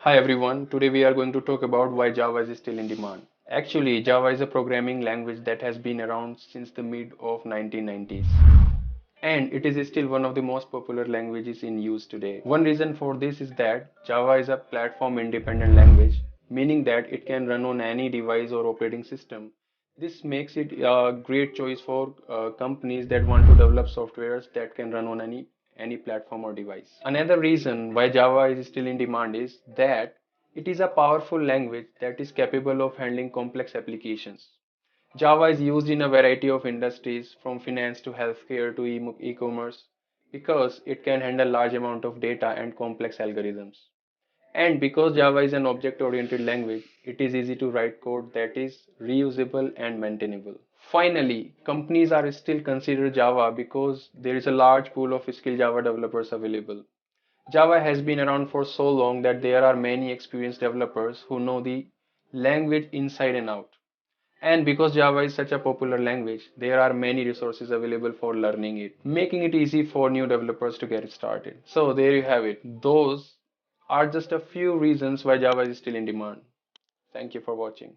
Hi everyone, today we are going to talk about why Java is still in demand. Actually, Java is a programming language that has been around since the mid of 1990s and it is still one of the most popular languages in use today. One reason for this is that Java is a platform independent language, meaning that it can run on any device or operating system. This makes it a great choice for companies that want to develop softwares that can run on any platform or device. Another reason why Java is still in demand is that it is a powerful language that is capable of handling complex applications. Java is used in a variety of industries from finance to healthcare to e-commerce because it can handle large amount of data and complex algorithms. And because Java is an object-oriented language, it is easy to write code that is reusable and maintainable. Finally, companies are still consider Java because there is a large pool of skilled Java developers available. Java has been around for so long that there are many experienced developers who know the language inside and out. And because Java is such a popular language, there are many resources available for learning it, making it easy for new developers to get started. So there you have it. Those are just a few reasons why Java is still in demand. Thank you for watching.